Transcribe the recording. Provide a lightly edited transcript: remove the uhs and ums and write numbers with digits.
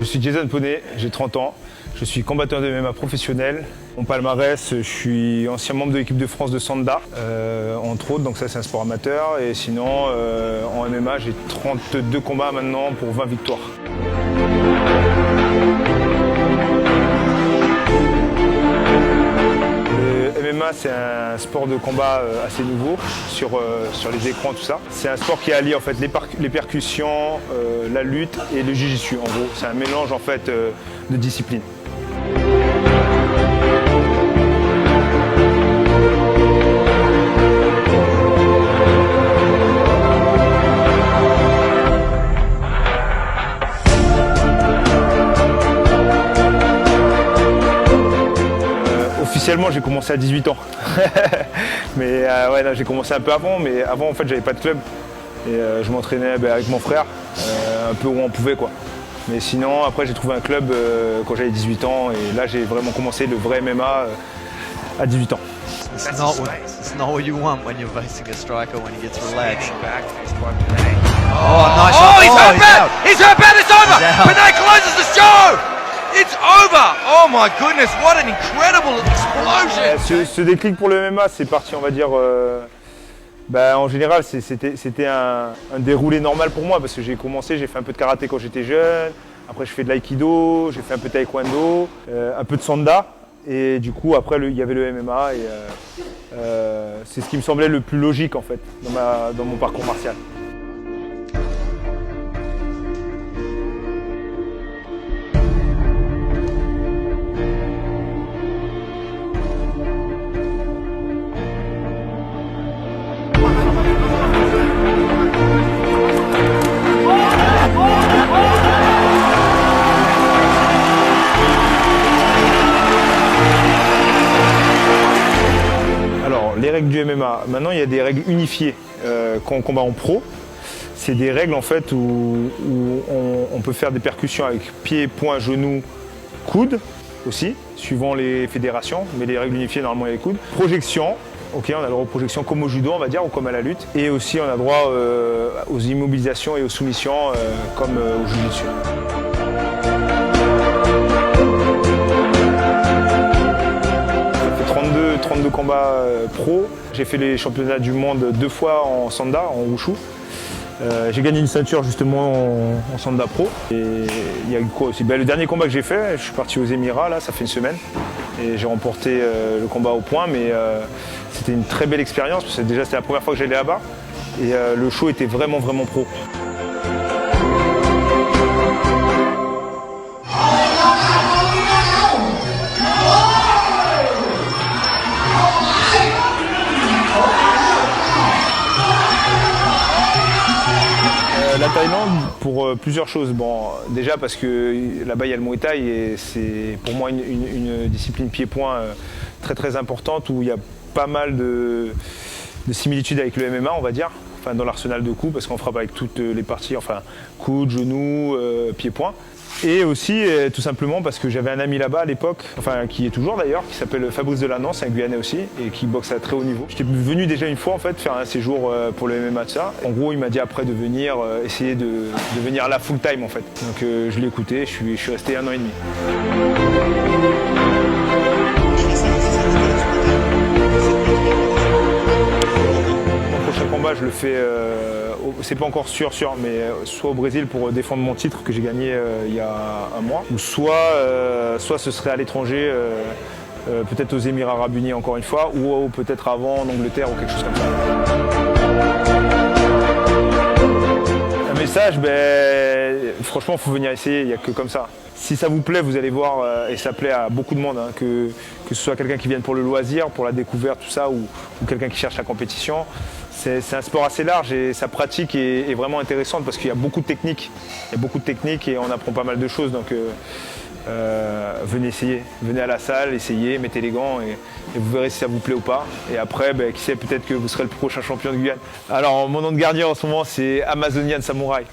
Je suis Jason Poney, j'ai 30 ans. Je suis combattant de MMA professionnel. Mon palmarès, je suis ancien membre de l'équipe de France de Sanda, entre autres, donc ça c'est un sport amateur. Et sinon, en MMA, j'ai 32 combats maintenant pour 20 victoires. Le MMA, c'est un sport de combat assez nouveau sur les écrans, tout ça. C'est un sport qui allie en fait les percussions, la lutte et le jiu-jitsu. En gros, c'est un mélange en fait de disciplines. Officiellement, j'ai commencé à 18 ans. Mais ouais, j'ai commencé un peu avant, mais avant en fait, j'avais pas de club. Et je m'entraînais avec mon frère, un peu où on pouvait quoi. Mais sinon, après, j'ai trouvé un club quand j'avais 18 ans et là, j'ai vraiment commencé le vrai MMA à 18 ans. It's not what you want when you're facing a striker when he gets relaxed. Oh, nice shot. He's hurt bad! He's hurt bad, it's over! Poney closes the show! It's over! Oh my goodness, what an incredible explosion! Ce déclic pour le MMA, c'est parti, on va dire, en général, c'était un déroulé normal pour moi parce que j'ai fait un peu de karaté quand j'étais jeune, après je fais de l'aïkido, j'ai fait un peu de taekwondo, un peu de sanda et du coup après il y avait le MMA et c'est ce qui me semblait le plus logique en fait dans mon parcours martial. Les règles du MMA, maintenant il y a des règles unifiées quand on combat en pro. C'est des règles en fait où on peut faire des percussions avec pied, poing, genou, coude aussi, suivant les fédérations, mais les règles unifiées normalement il y a les coudes. Projection, ok, on a le droit aux projections comme au judo on va dire ou comme à la lutte. Et aussi on a droit aux immobilisations et aux soumissions comme au jiu-jitsu. 32 combats pro. J'ai fait les championnats du monde 2 fois en Sanda, en Wushu. J'ai gagné une ceinture justement en Sanda Pro. Et il y a eu quoi aussi? Le dernier combat que j'ai fait, je suis parti aux Émirats, là, ça fait une semaine. Et j'ai remporté le combat au point, mais c'était une très belle expérience, parce que déjà c'était la première fois que j'allais là-bas. Et le show était vraiment pro. La Thaïlande pour plusieurs choses. Bon, déjà parce que là-bas il y a le Muay Thai et c'est pour moi une discipline pied-point très importante où il y a pas mal de similitudes avec le MMA on va dire, enfin, dans l'arsenal de coups parce qu'on frappe avec toutes les parties, enfin coude, genou, pied-point. Et aussi tout simplement parce que j'avais un ami là-bas à l'époque, enfin qui est toujours d'ailleurs, qui s'appelle Fabrice Delanance, un Guyanais aussi, et qui boxe à très haut niveau. J'étais venu déjà une fois en fait faire un séjour pour le MMA de ça. En gros il m'a dit après de venir essayer de venir là full time en fait. Donc je l'ai écouté, je suis resté 1 an et demi. Mon prochain combat je le fais, c'est pas encore sûr, mais soit au Brésil pour défendre mon titre que j'ai gagné il y a un mois, ou soit ce serait à l'étranger, peut-être aux Émirats Arabes Unis encore une fois, ou peut-être avant en Angleterre ou quelque chose comme ça. Un message, franchement, il faut venir essayer, il n'y a que comme ça. Si ça vous plaît, vous allez voir, et ça plaît à beaucoup de monde, hein, que ce soit quelqu'un qui vienne pour le loisir, pour la découverte, tout ça, ou quelqu'un qui cherche la compétition. C'est un sport assez large et sa pratique est vraiment intéressante parce qu'il y a beaucoup de techniques. Il y a beaucoup de techniques et on apprend pas mal de choses. Donc venez essayer, venez à la salle, essayez, mettez les gants et vous verrez si ça vous plaît ou pas. Et après, qui sait, peut-être que vous serez le prochain champion de Guyane. Alors mon nom de gardien en ce moment c'est Amazonian Samouraï.